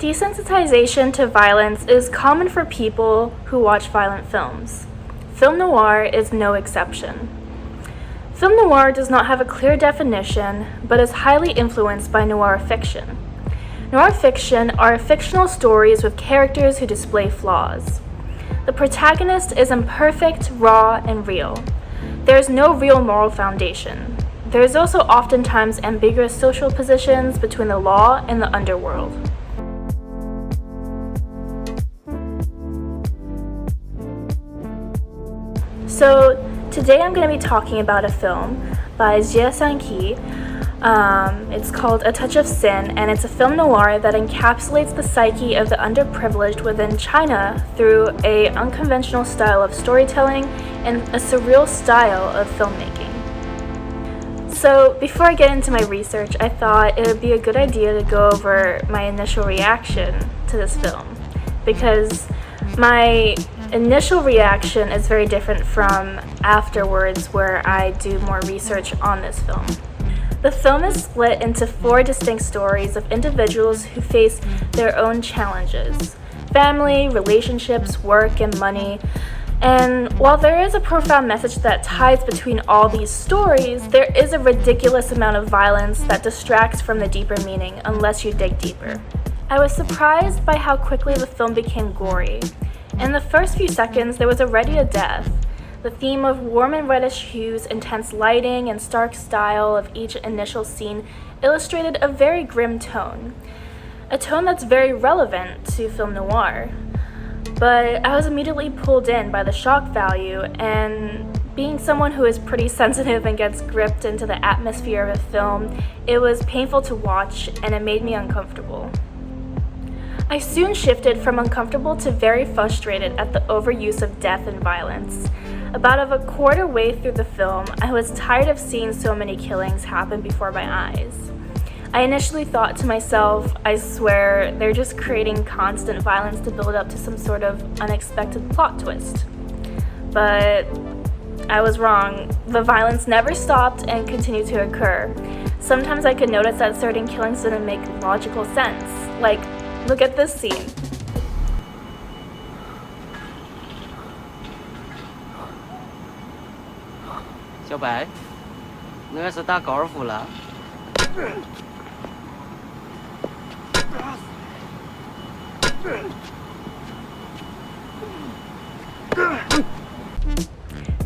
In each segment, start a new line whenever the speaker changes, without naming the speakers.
Desensitization to violence is common for people who watch violent films. Film noir is no exception. Film noir does not have a clear definition, but is highly influenced by noir fiction. Noir fiction are fictional stories with characters who display flaws. The protagonist is imperfect, raw, and real. There is no real moral foundation. There is also oftentimes ambiguous social positions between the law and the underworld. So today I'm going to be talking about a film by Zhangke. It's called A Touch of Sin, and it's a film noir that encapsulates the psyche of the underprivileged within China through an unconventional style of storytelling and a surreal style of filmmaking. So before I get into my research, I thought it would be a good idea to go over my initial reaction to this film, because my initial reaction is very different from afterwards, where I do more research on this film. The film is split into 4 distinct stories of individuals who face their own challenges: family, relationships, work, and money. And while there is a profound message that ties between all these stories, there is a ridiculous amount of violence that distracts from the deeper meaning unless you dig deeper. I was surprised by how quickly the film became gory. In the first few seconds, there was already a death. The theme of warm and reddish hues, intense lighting, and stark style of each initial scene illustrated a very grim tone. A tone that's very relevant to film noir. But I was immediately pulled in by the shock value, and being someone who is pretty sensitive and gets gripped into the atmosphere of a film, it was painful to watch and it made me uncomfortable. I soon shifted from uncomfortable to very frustrated at the overuse of death and violence. About a quarter way through the film, I was tired of seeing so many killings happen before my eyes. I initially thought to myself, I swear, they're just creating constant violence to build up to some sort of unexpected plot twist. But I was wrong. The violence never stopped and continued to occur. Sometimes I could notice that certain killings didn't make logical sense. Like, look at this scene.
Chào bạn, 那个是打高尔夫了。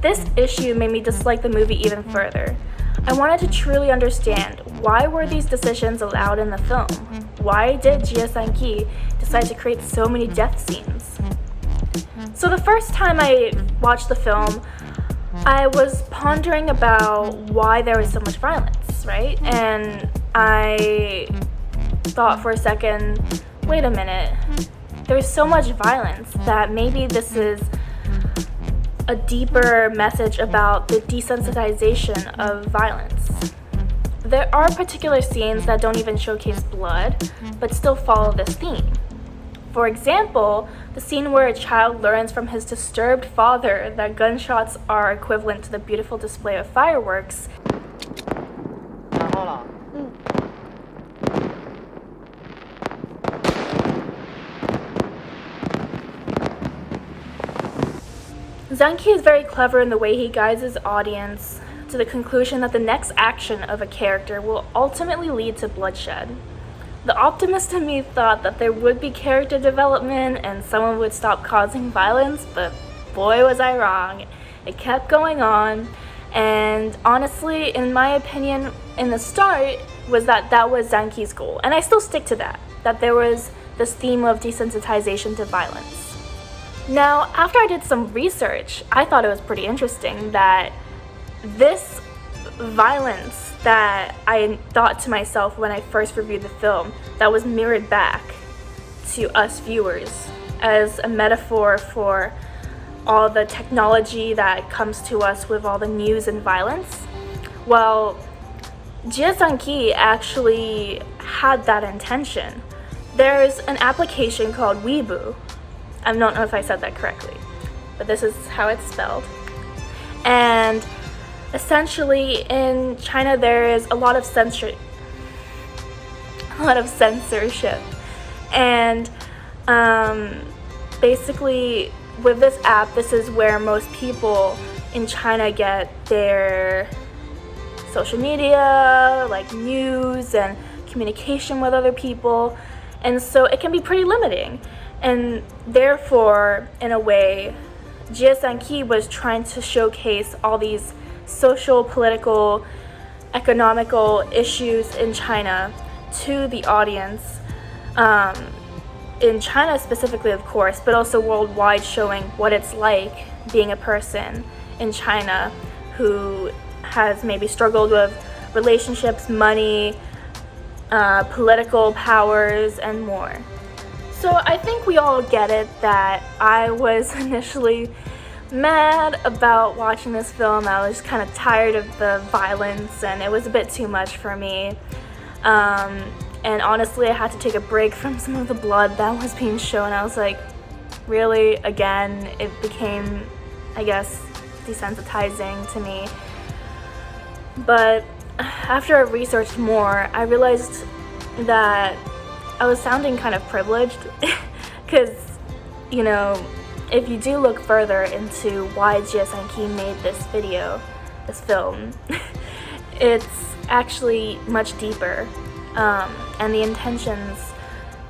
This issue made me dislike the movie even further. I wanted to truly understand, why were these decisions allowed in the film? Why did Zhangke decide to create so many death scenes? So the first time I watched the film, I was pondering about why there was so much violence, right? And I thought for a second, wait a minute, there's so much violence that maybe this is a deeper message about the desensitization of violence. There are particular scenes that don't even showcase blood, but still follow this theme. For example, the scene where a child learns from his disturbed father that gunshots are equivalent to the beautiful display of fireworks. Zhangke is very clever in the way he guides his audience to the conclusion that the next action of a character will ultimately lead to bloodshed. The optimist in me thought that there would be character development and someone would stop causing violence, but boy was I wrong. It kept going on, and honestly, in my opinion, in the start, was that was Zhangke's goal, and I still stick to that there was this theme of desensitization to violence. Now, after I did some research, I thought it was pretty interesting that this violence that I thought to myself when I first reviewed the film, that was mirrored back to us viewers as a metaphor for all the technology that comes to us with all the news and violence. Well, Zhangke actually had that intention. There's an application called Weibo. I don't know if I said that correctly, but this is how it's spelled. And essentially in China there is a lot of censorship, And basically, with this app, this is where most people in China get their social media, like news and communication with other people. And so it can be pretty limiting. And therefore, in a way, Zhangke was trying to showcase all these social, political, economical issues in China to the audience, in China specifically, of course, but also worldwide, showing what it's like being a person in China who has maybe struggled with relationships, money, political powers, and more. So I think we all get it that I was initially mad about watching this film. I was kind of tired of the violence and it was a bit too much for me. And honestly, I had to take a break from some of the blood that was being shown. I was like, really? Again? It became, I guess, desensitizing to me. But after I researched more, I realized that I was sounding kind of privileged because, you know, if you do look further into why Zhangke made this film, it's actually much deeper, and the intentions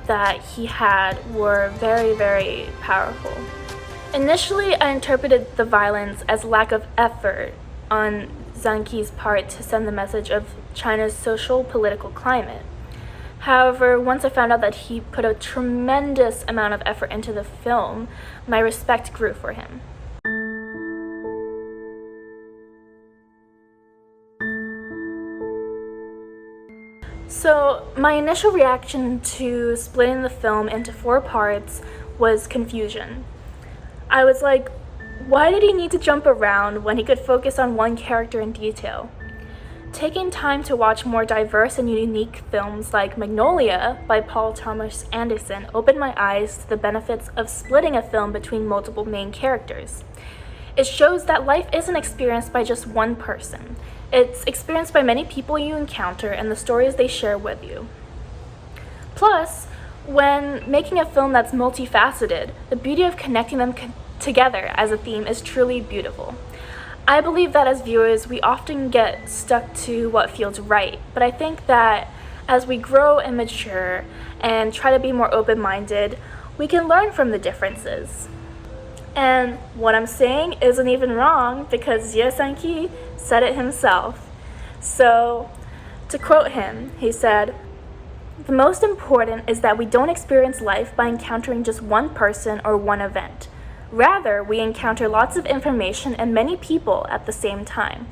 that he had were very, very powerful. Initially, I interpreted the violence as lack of effort on Zhangke's part to send the message of China's social political climate. However, once I found out that he put a tremendous amount of effort into the film, my respect grew for him. So, my initial reaction to splitting the film into 4 parts was confusion. I was like, why did he need to jump around when he could focus on one character in detail? Taking time to watch more diverse and unique films like Magnolia by Paul Thomas Anderson opened my eyes to the benefits of splitting a film between multiple main characters. It shows that life isn't experienced by just one person. It's experienced by many people you encounter and the stories they share with you. Plus, when making a film that's multifaceted, the beauty of connecting them together as a theme is truly beautiful. I believe that as viewers, we often get stuck to what feels right, but I think that as we grow and mature and try to be more open-minded, we can learn from the differences. And what I'm saying isn't even wrong because Zhangke said it himself. So, to quote him, he said, "The most important is that we don't experience life by encountering just one person or one event. Rather, we encounter lots of information and many people at the same time.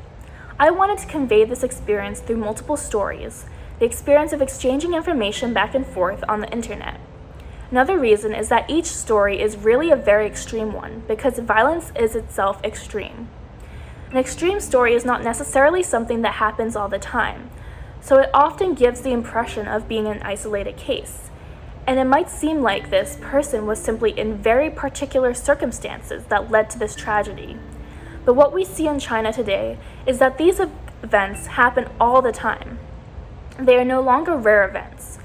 I wanted to convey this experience through multiple stories, the experience of exchanging information back and forth on the internet. Another reason is that each story is really a very extreme one, because violence is itself extreme. An extreme story is not necessarily something that happens all the time, so it often gives the impression of being an isolated case. And it might seem like this person was simply in very particular circumstances that led to this tragedy. But what we see in China today is that these events happen all the time. They are no longer rare events.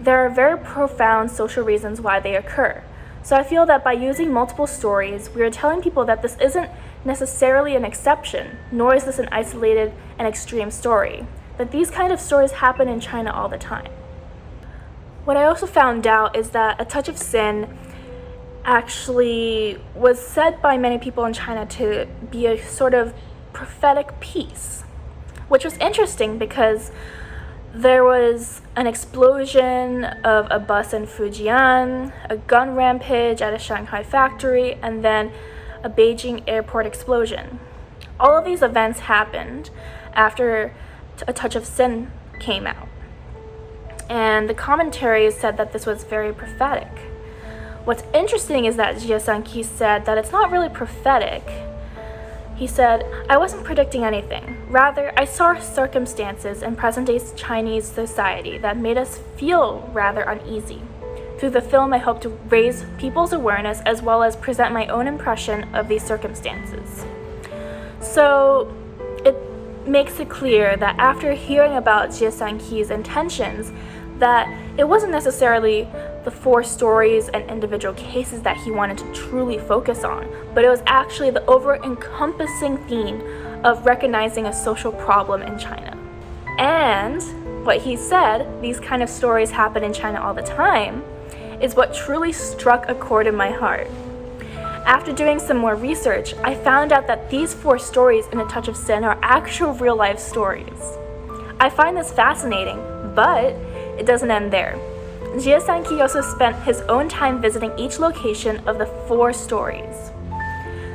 There are very profound social reasons why they occur. So I feel that by using multiple stories, we are telling people that this isn't necessarily an exception, nor is this an isolated and extreme story, that these kind of stories happen in China all the time. What I also found out is that A Touch of Sin actually was said by many people in China to be a sort of prophetic piece, which was interesting because there was an explosion of a bus in Fujian, a gun rampage at a Shanghai factory, and then a Beijing airport explosion. All of these events happened after A Touch of Sin came out. And the commentaries said that this was very prophetic. What's interesting is that Zhangke said that it's not really prophetic. He said, "I wasn't predicting anything. Rather, I saw circumstances in present-day Chinese society that made us feel rather uneasy. Through the film, I hope to raise people's awareness as well as present my own impression of these circumstances." So it makes it clear that after hearing about Zhangke's intentions, that it wasn't necessarily the 4 stories and individual cases that he wanted to truly focus on, but it was actually the over-encompassing theme of recognizing a social problem in China. And what he said, these kind of stories happen in China all the time, is what truly struck a chord in my heart. After doing some more research, I found out that these 4 stories in A Touch of Sin are actual real-life stories. I find this fascinating, but it doesn't end there. Zhangke also spent his own time visiting each location of the 4 stories.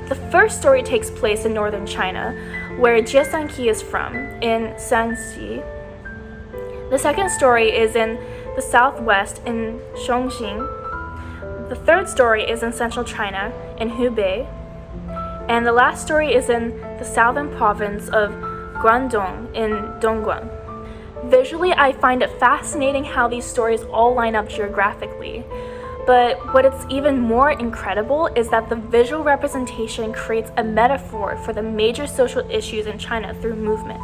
The first story takes place in northern China, where Zhangke is from, in Shaanxi. The second story is in the southwest in Chongqing. The third story is in central China, in Hubei. And the last story is in the southern province of Guangdong, in Dongguan. Visually, I find it fascinating how these stories all line up geographically. But what is even more incredible is that the visual representation creates a metaphor for the major social issues in China through movement.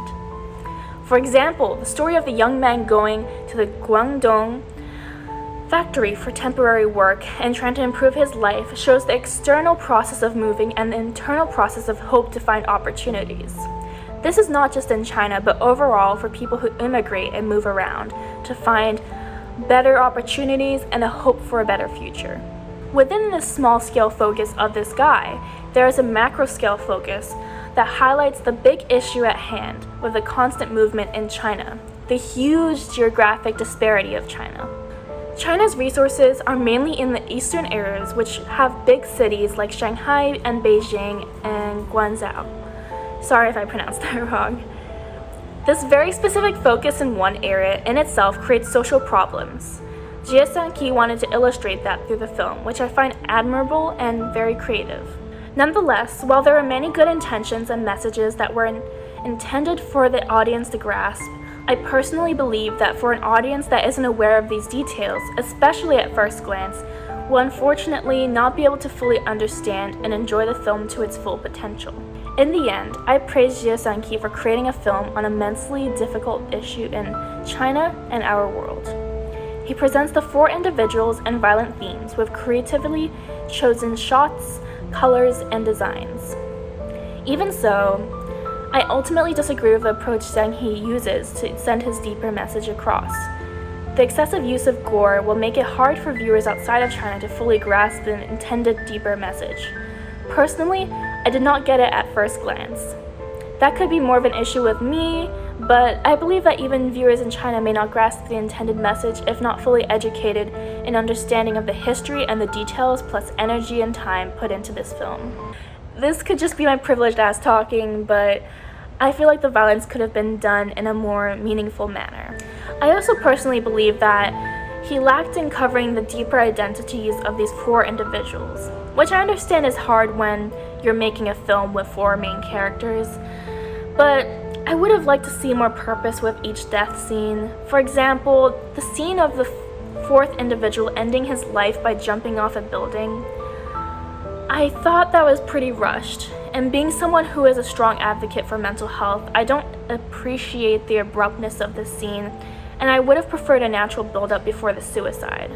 For example, the story of the young man going to the Guangdong factory for temporary work and trying to improve his life shows the external process of moving and the internal process of hope to find opportunities. This is not just in China, but overall for people who immigrate and move around to find better opportunities and a hope for a better future. Within this small-scale focus of this guy, there is a macro-scale focus that highlights the big issue at hand with the constant movement in China, the huge geographic disparity of China. China's resources are mainly in the eastern areas, which have big cities like Shanghai and Beijing and Guangzhou. Sorry if I pronounced that wrong. This very specific focus in one area in itself creates social problems. Zhangke wanted to illustrate that through the film, which I find admirable and very creative. Nonetheless, while there are many good intentions and messages that were intended for the audience to grasp, I personally believe that for an audience that isn't aware of these details, especially at first glance, will unfortunately not be able to fully understand and enjoy the film to its full potential. In the end, I praise Zhangke for creating a film on an immensely difficult issue in China and our world. He presents the 4 individuals and violent themes with creatively chosen shots, colors, and designs. Even so, I ultimately disagree with the approach Zhangke uses to send his deeper message across. The excessive use of gore will make it hard for viewers outside of China to fully grasp the intended deeper message. Personally, I did not get it at first glance. That could be more of an issue with me, but I believe that even viewers in China may not grasp the intended message if not fully educated in understanding of the history and the details plus energy and time put into this film. This could just be my privileged ass talking, but I feel like the violence could have been done in a more meaningful manner. I also personally believe that he lacked in covering the deeper identities of these 4 individuals, which I understand is hard when you're making a film with 4 main characters, but I would have liked to see more purpose with each death scene. For example, the scene of the 4th individual ending his life by jumping off a building. I thought that was pretty rushed, and being someone who is a strong advocate for mental health, I don't appreciate the abruptness of this scene, and I would have preferred a natural build-up before the suicide.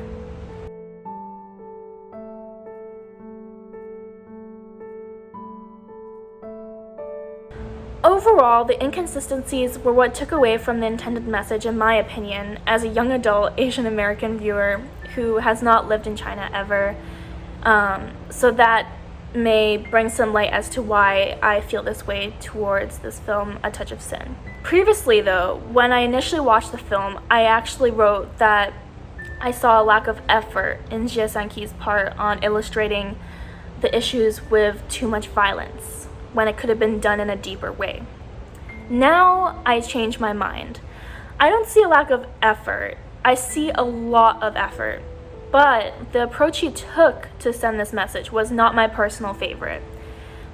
Overall, the inconsistencies were what took away from the intended message, in my opinion, as a young adult Asian American viewer who has not lived in China ever. So that may bring some light as to why I feel this way towards this film, A Touch of Sin. Previously, though, when I initially watched the film, I actually wrote that I saw a lack of effort in Zhangke's part on illustrating the issues with too much violence, when it could have been done in a deeper way. Now I changed my mind. I don't see a lack of effort. I see a lot of effort. But the approach he took to send this message was not my personal favorite.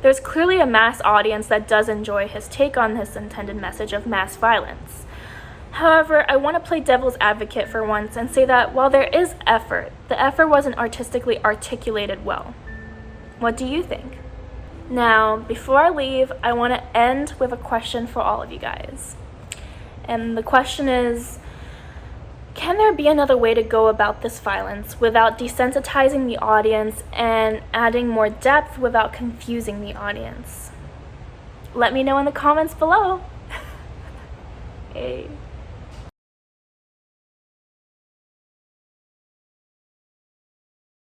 There's clearly a mass audience that does enjoy his take on this intended message of mass violence. However, I want to play devil's advocate for once and say that while there is effort, the effort wasn't artistically articulated well. What do you think? Now, before I leave, I want to end with a question for all of you guys. And the question is, Can there be another way to go about this violence without desensitizing the audience and adding more depth without confusing the audience? Let me know in the comments below. Hey.